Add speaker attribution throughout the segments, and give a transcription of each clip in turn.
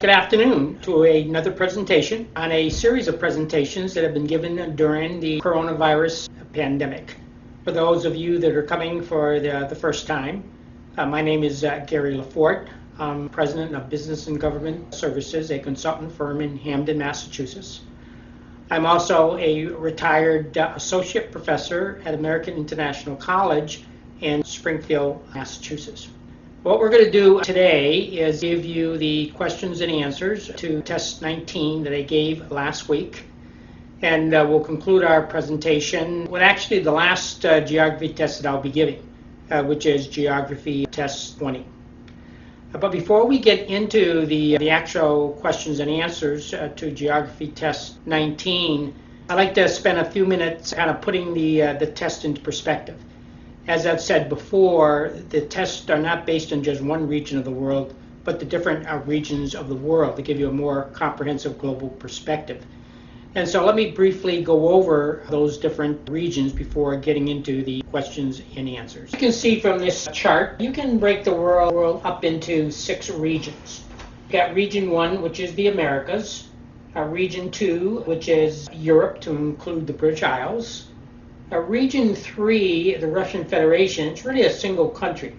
Speaker 1: Good afternoon to another presentation on a series of presentations that have been given during the coronavirus pandemic. For those of you that are coming for the first time, my name is Gary LeFort. I'm President of Business and Government Services, a consultant firm in Hamden, Massachusetts. I'm also a retired associate professor at American International College in Springfield, Massachusetts. What we're going to do today is give you the questions and answers to test 19 that I gave last week. And we'll conclude our presentation with actually the last geography test that I'll be giving, which is geography test 20. But before we get into the actual questions and answers to geography test 19, I'd like to spend a few minutes kind of putting the test into perspective. As I've said before, the tests are not based on just one region of the world, but the different regions of the world to give you a more comprehensive global perspective. And so let me briefly go over those different regions before getting into the questions and answers. You can see from this chart, you can break the world up into 6 regions. You've got region 1, which is the Americas, region 2, which is Europe to include the British Isles, region 3, the Russian Federation. It's really a single country,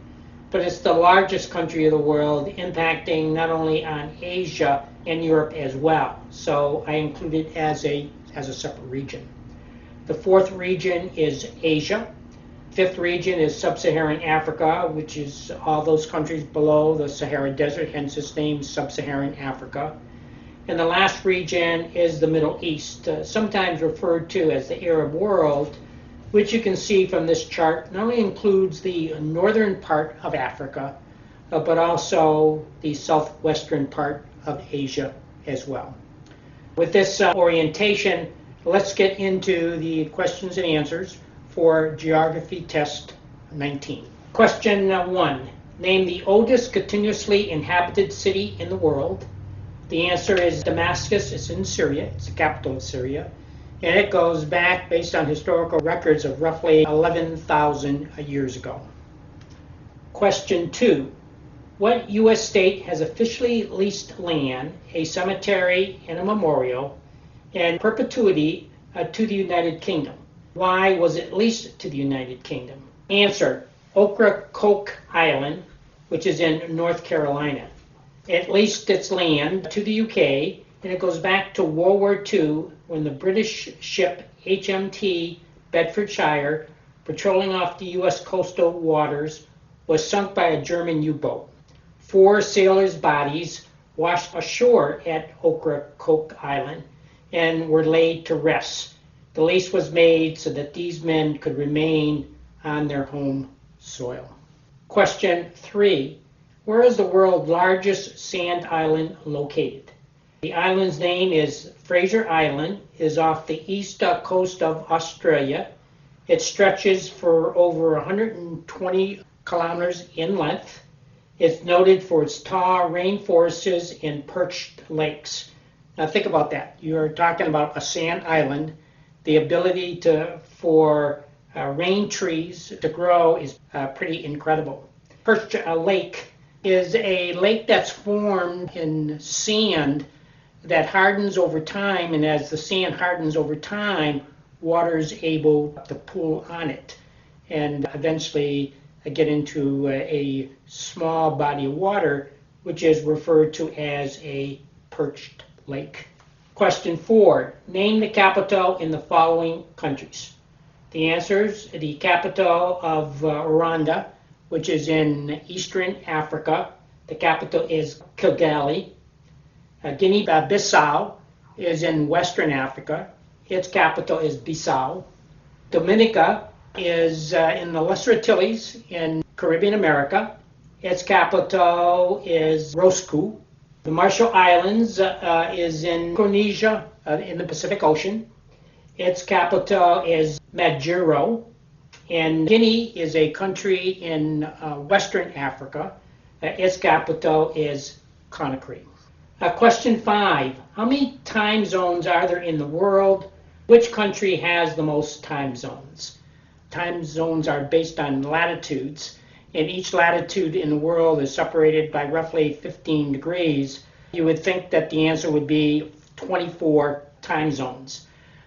Speaker 1: but it's the largest country of the world, impacting not only on Asia and Europe as well. So I include it as a separate region. The 4th region is Asia. 5th region is Sub-Saharan Africa, which is all those countries below the Sahara Desert, hence its name, Sub-Saharan Africa. And the last region is the Middle East, sometimes referred to as the Arab world, which you can see from this chart not only includes the northern part of Africa, but also the southwestern part of Asia as well. With this orientation, let's get into the questions and answers for Geography Test 19. Question 1. Name the oldest continuously inhabited city in the world. The answer is Damascus. It's in Syria. It's the capital of Syria. And it goes back, based on historical records, of roughly 11,000 years ago. Question 2. What U.S. state has officially leased land, a cemetery, and a memorial in perpetuity to the United Kingdom? Why was it leased to the United Kingdom? Answer: Ocracoke Island, which is in North Carolina. It leased its land to the UK, and it goes back to World War II, when the British ship HMT Bedfordshire, patrolling off the U.S. coastal waters, was sunk by a German U-boat. 4 sailors' bodies washed ashore at Ocracoke Island and were laid to rest. The lease was made so that these men could remain on their home soil. Question 3. Where is the world's largest sand island located? The island's name is Fraser Island. It is off the east coast of Australia. It stretches for over 120 kilometers in length. It's noted for its tall rainforests and perched lakes. Now think about that. You're talking about a sand island. The ability for rain trees to grow is pretty incredible. Perched lake is a lake that's formed in sand that hardens over time, and as the sand hardens over time, water is able to pool on it and eventually get into a small body of water, which is referred to as a perched lake. Question 4. Name the capital in the following countries. The answers: the capital of Rwanda, which is in eastern Africa. The capital is Kigali. Guinea-Bissau is in western Africa. Its capital is Bissau. Dominica is in the Lesser Antilles in Caribbean America. Its capital is Roscoe. The Marshall Islands is in Micronesia in the Pacific Ocean. Its capital is Majuro. And Guinea is a country in western Africa. Its capital is Conakry. Question 5. How many time zones are there in the world? Which country has the most time zones? Time zones are based on latitudes, and each latitude in the world is separated by roughly 15 degrees. you would think that the answer would be 24 time zones.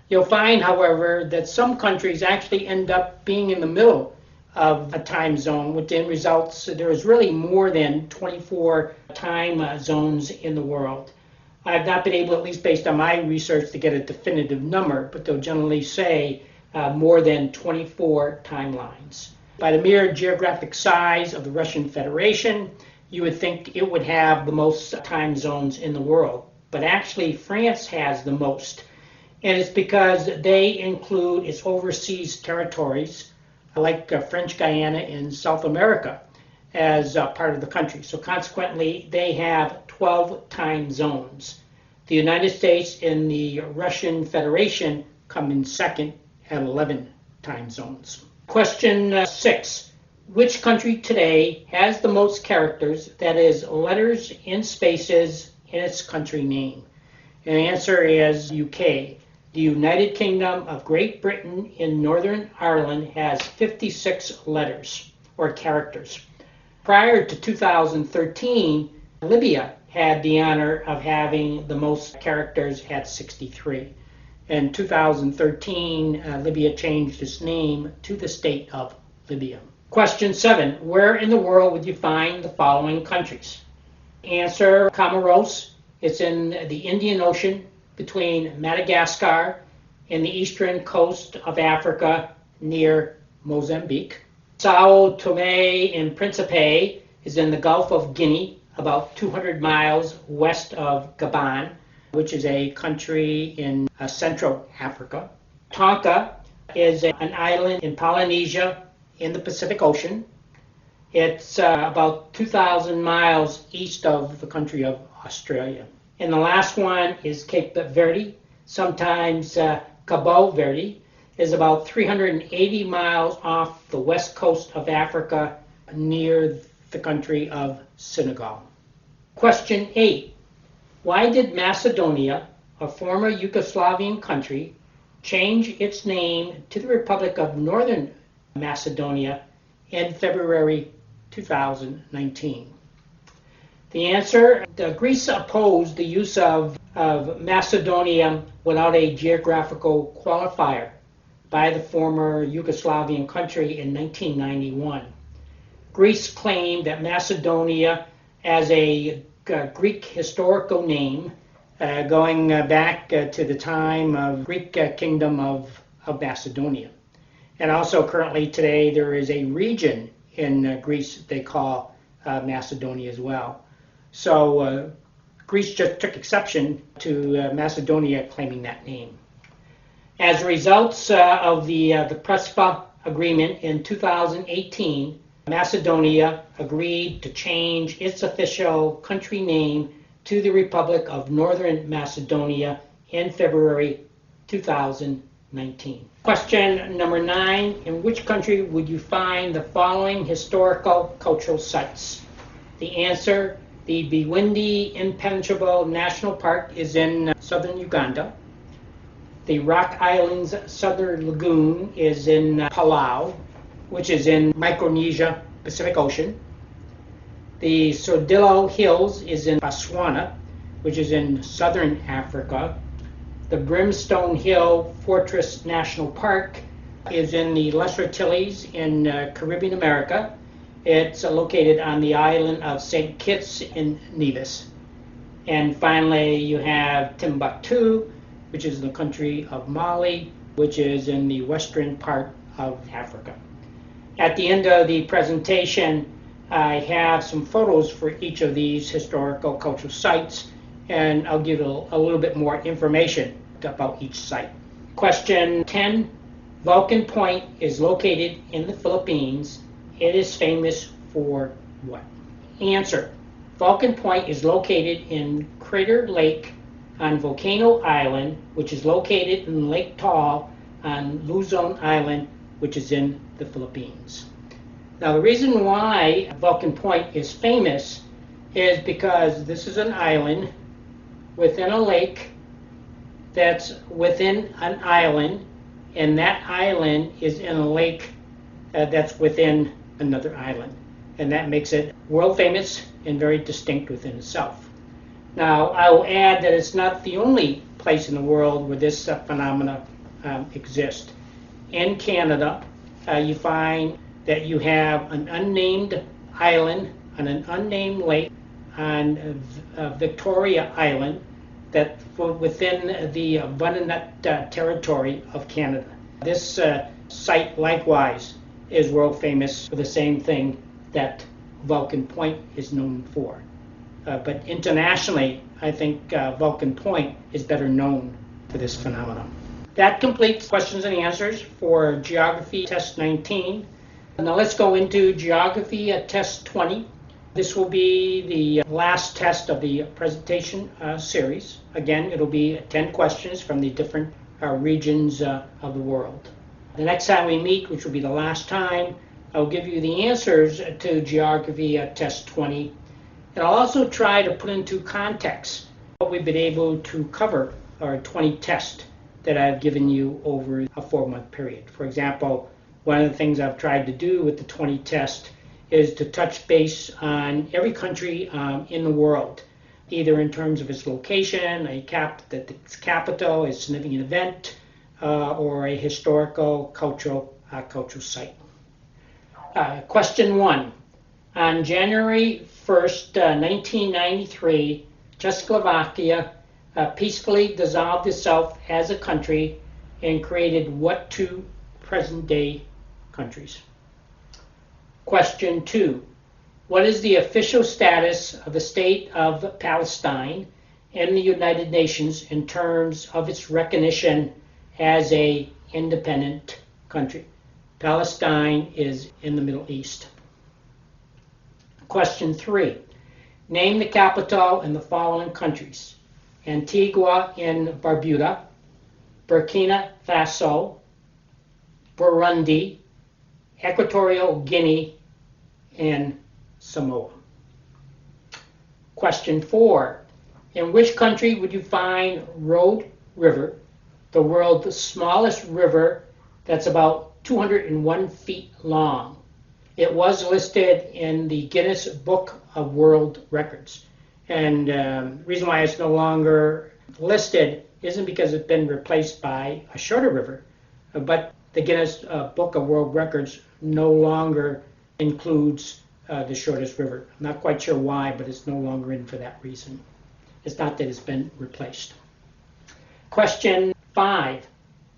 Speaker 1: You'll find, however, that some countries actually end up being in the middle of a time zone, which then results there is really more than 24 time zones in the world. I've not been able, at least based on my research, to get a definitive number, but they'll generally say more than 24 timelines. By the mere geographic size of the Russian Federation, you would think it would have the most time zones in the world. But actually, France has the most. And it's because they include its overseas territories, like French Guiana in South America, as part of the country. So consequently, they have 12 time zones. The United States and the Russian Federation come in second at 11 time zones. Question 6. Which country today has the most characters, that is, letters in spaces, in its country name? And the answer is UK. The United Kingdom of Great Britain in Northern Ireland has 56 letters, or characters. Prior to 2013, Libya had the honor of having the most characters at 63. In 2013, Libya changed its name to the state of Libya. Question 7. Where in the world would you find the following countries? Answer, Comoros. It's in the Indian Ocean between Madagascar and the eastern coast of Africa near Mozambique. Sao Tome and Principe is in the Gulf of Guinea, about 200 miles west of Gabon, which is a country in Central Africa. Tonga is an island in Polynesia in the Pacific Ocean. It's about 2,000 miles east of the country of Australia. And the last one is Cape Verde, sometimes Cabo Verde, is about 380 miles off the west coast of Africa near the country of Senegal. Question 8. Why did Macedonia, a former Yugoslavian country, change its name to the Republic of Northern Macedonia in February 2019? The answer, Greece opposed the use of Macedonia without a geographical qualifier by the former Yugoslavian country in 1991. Greece claimed that Macedonia, as a Greek historical name, going back to the time of Greek kingdom of Macedonia. And also currently today there is a region in Greece they call Macedonia as well. So Greece just took exception to Macedonia claiming that name. As a result of the Prespa agreement in 2018, Macedonia agreed to change its official country name to the Republic of Northern Macedonia in February 2019. Question number 9. In which country would you find the following historical cultural sites? The answer, the Bwindi Impenetrable National Park is in southern Uganda. The Rock Islands Southern Lagoon is in Palau, which is in Micronesia, Pacific Ocean. The Sordillo Hills is in Botswana, which is in southern Africa. The Brimstone Hill Fortress National Park is in the Lesser Antilles in Caribbean America. It's located on the island of St. Kitts in Nevis. And finally, you have Timbuktu, which is the country of Mali, which is in the western part of Africa. At the end of the presentation, I have some photos for each of these historical cultural sites, and I'll give a little bit more information about each site. Question 10. Vulcan Point is located in the Philippines. It is famous for what? Answer. Vulcan Point is located in Crater Lake on Volcano Island, which is located in Lake Taal on Luzon Island, which is in the Philippines. Now, the reason why Vulcan Point is famous is because this is an island within a lake that's within an island, and that island is in a lake that's within another island. And that makes it world famous and very distinct within itself. Now, I will add that it's not the only place in the world where this phenomena exists. In Canada, you find that you have an unnamed island on an unnamed lake on Victoria Island that within the Vanuatu territory of Canada. This site likewise is world famous for the same thing that Vulcan Point is known for. But internationally, I think Vulcan Point is better known for this phenomenon. That completes questions and answers for Geography Test 19. Now let's go into Geography Test 20. This will be the last test of the presentation series. Again, it'll be 10 questions from the different regions of the world. The next time we meet, which will be the last time, I'll give you the answers to Geography Test 20. And I'll also try to put into context what we've been able to cover our 20 tests that I've given you over a 4-month period. For example, one of the things I've tried to do with the 20 tests is to touch base on every country in the world, either in terms of its location, its capital, a significant event, or a historical, cultural site. Question 1. On January 1st, 1993, Czechoslovakia peacefully dissolved itself as a country and created what two present-day countries? Question 2. What is the official status of the state of Palestine in the United Nations in terms of its recognition as an independent country? Palestine is in the Middle East. Question 3. Name the capital in the following countries: Antigua and Barbuda, Burkina Faso, Burundi, Equatorial Guinea, and Samoa. Question 4. In which country would you find Road River, the world's smallest river that's about 201 feet long? It was listed in the Guinness Book of World Records. And the reason why it's no longer listed isn't because it's been replaced by a shorter river, but the Guinness Book of World Records no longer includes the shortest river. I'm not quite sure why, but it's no longer in for that reason. It's not that it's been replaced. Question 5.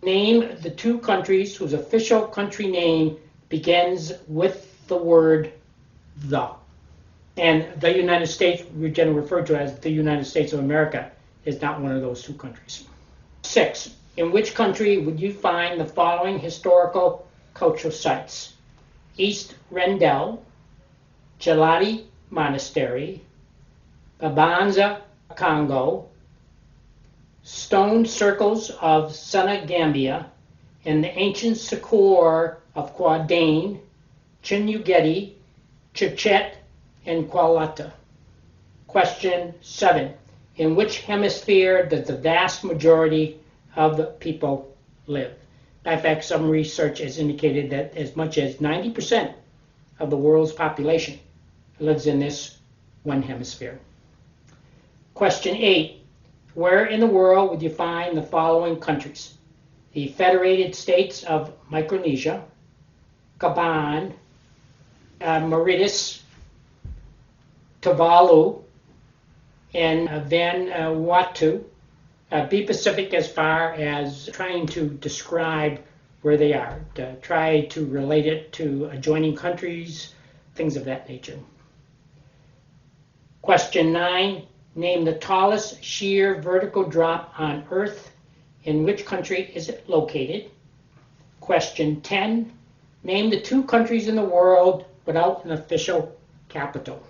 Speaker 1: Name the two countries whose official country name begins with the word the. And the United States, we generally refer to as the United States of America, is not one of those two countries. 6. In which country would you find the following historical cultural sites: East Rendell, Gelati Monastery, Babanza, Congo, stone circles of Senegambia, and the ancient Sakor of Quadain, Chinyugeti, Chichet, and Kualata. Question 7. In which hemisphere does the vast majority of the people live? In fact, some research has indicated that as much as 90% of the world's population lives in this one hemisphere. Question 8. Where in the world would you find the following countries: the Federated States of Micronesia, Gabon, Mauritius, Tuvalu, and Vanuatu? Be specific as far as trying to describe where they are. Try to relate it to adjoining countries, things of that nature. Question 9. Name the tallest sheer vertical drop on Earth. In which country is it located? Question 10. Name the two countries in the world without an official capital.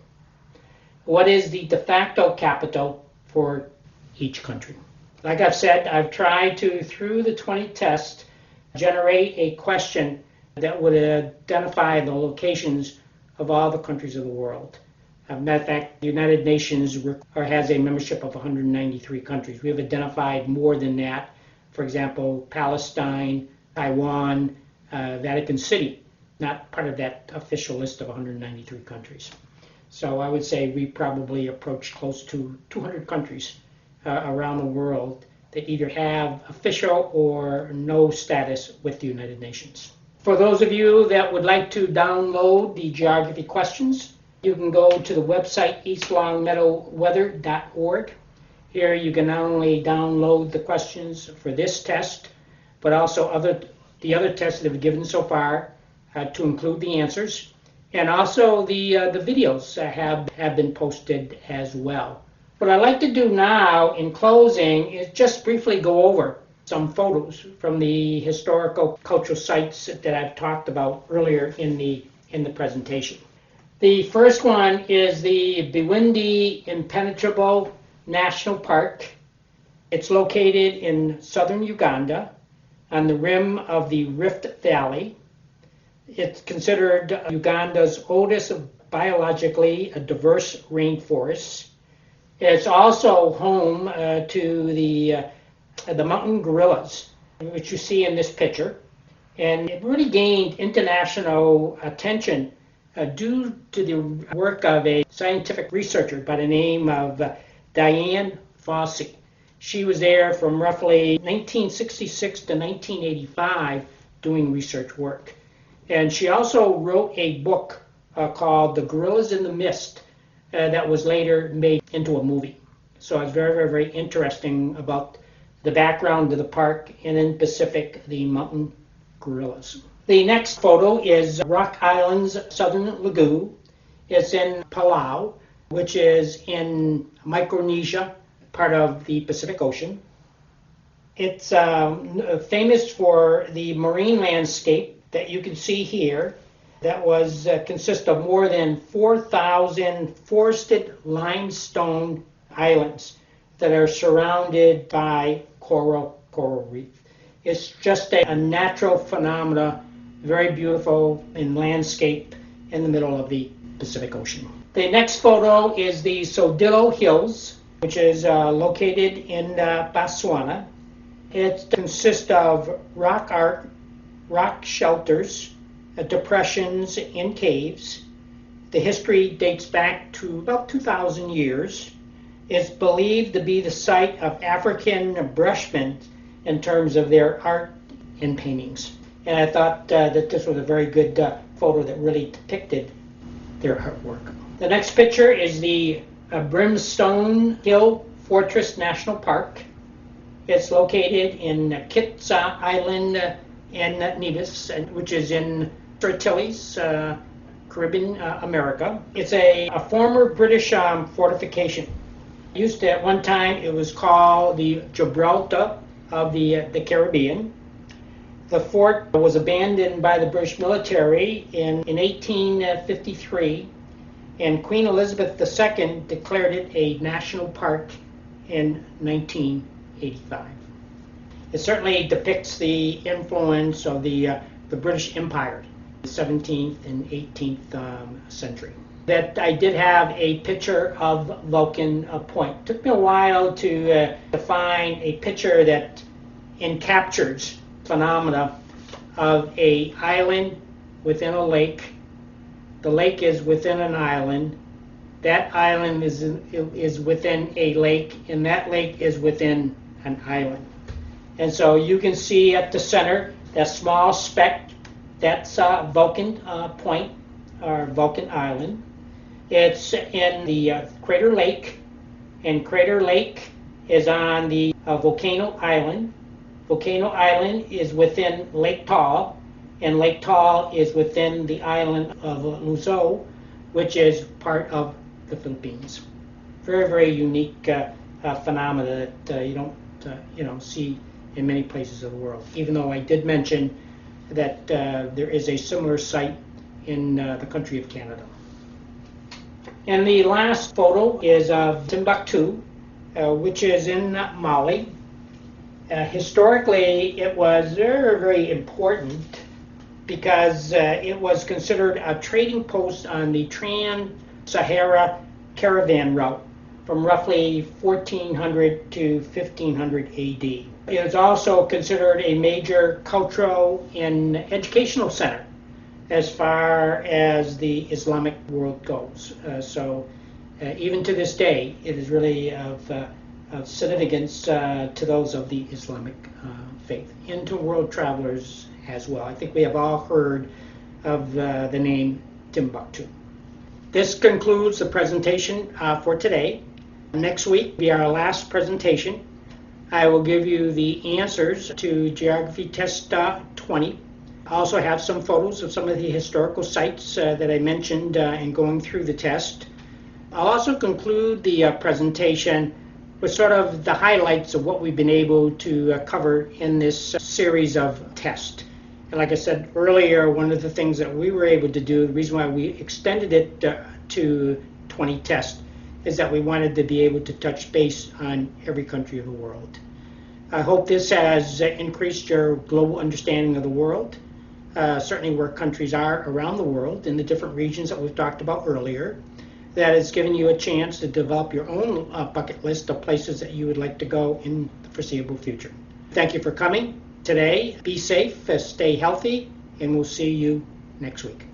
Speaker 1: What is the de facto capital for each country? Like I've said, I've tried to, through the 20 tests, generate a question that would identify the locations of all the countries of the world. As a matter of fact, the United Nations has a membership of 193 countries. We have identified more than that. For example, Palestine, Taiwan, Vatican City, not part of that official list of 193 countries. So I would say we probably approached close to 200 countries around the world that either have official or no status with the United Nations. For those of you that would like to download the geography questions, you can go to the website eastlongmeadowweather.org. Here you can not only download the questions for this test, but also the other tests that we've given so far to include the answers. And also the videos have been posted as well. What I'd like to do now in closing is just briefly go over some photos from the historical cultural sites that I've talked about earlier in the presentation. The first one is the Bwindi Impenetrable National Park. It's located in southern Uganda on the rim of the Rift Valley. It's considered Uganda's oldest biologically diverse rainforest. It's also home to the mountain gorillas, which you see in this picture. And it really gained international attention due to the work of a scientific researcher by the name of Diane Fossey. She was there from roughly 1966 to 1985 doing research work. And she also wrote a book called The Gorillas in the Mist that was later made into a movie. So it's very, very, very interesting about the background of the park and in Pacific, the mountain gorillas. The next photo is Rock Island's Southern Lagoon. It's in Palau, which is in Micronesia, part of the Pacific Ocean. It's famous for the marine landscape that you can see here that was consists of more than 4,000 forested limestone islands that are surrounded by coral reef. It's just a natural phenomena, very beautiful in landscape in the middle of the Pacific Ocean. The next photo is the Sodilo Hills, which is located in Botswana. It consists of rock art, rock shelters, depressions, and caves. The history dates back to about 2,000 years. It's believed to be the site of African Bushmen in terms of their art and paintings. And I thought that this was a very good photo that really depicted their artwork. The next picture is the Brimstone Hill Fortress National Park. It's located in Kitsa Island in Nevis, which is in Antilles, Caribbean America. It's a former British fortification. Used to, at one time, it was called the Gibraltar of the Caribbean. The fort was abandoned by the British military in 1853, and Queen Elizabeth II declared it a national park in 1985. It certainly depicts the influence of the British Empire, the 17th and 18th century. That I did have a picture of Vulcan Point. It took me a while to find a picture that encaptures phenomena of a island within a lake. The lake is within an island. That island is within a lake, and that lake is within an island. And so you can see at the center, that small speck, that's Vulcan Point, or Vulcan Island. It's in the Crater Lake, and Crater Lake is on the Volcano Island. Volcano Island is within Lake Taal, and Lake Taal is within the island of Luzon, which is part of the Philippines. Very, very unique phenomena that you don't see in many places of the world. Even though I did mention that there is a similar site in the country of Canada. And the last photo is of Timbuktu, which is in Mali. Historically, it was very, very important because it was considered a trading post on the Trans-Sahara caravan route from roughly 1400 to 1500 AD. It is also considered a major cultural and educational center as far as the Islamic world goes. Even to this day, it is really of significance to those of the Islamic faith, and to world travelers as well. I think we have all heard of the name Timbuktu. This concludes the presentation for today. Next week will be our last presentation. I will give you the answers to Geography Test 20. I also have some photos of some of the historical sites that I mentioned in going through the test. I'll also conclude the presentation with sort of the highlights of what we've been able to cover in this series of tests. And like I said earlier, one of the things that we were able to do, the reason why we extended it to 20 tests, is that we wanted to be able to touch base on every country of the world. I hope this has increased your global understanding of the world, certainly where countries are around the world in the different regions that we've talked about earlier. That has given you a chance to develop your own bucket list of places that you would like to go in the foreseeable future. Thank you for coming today. Be safe, stay healthy, and we'll see you next week.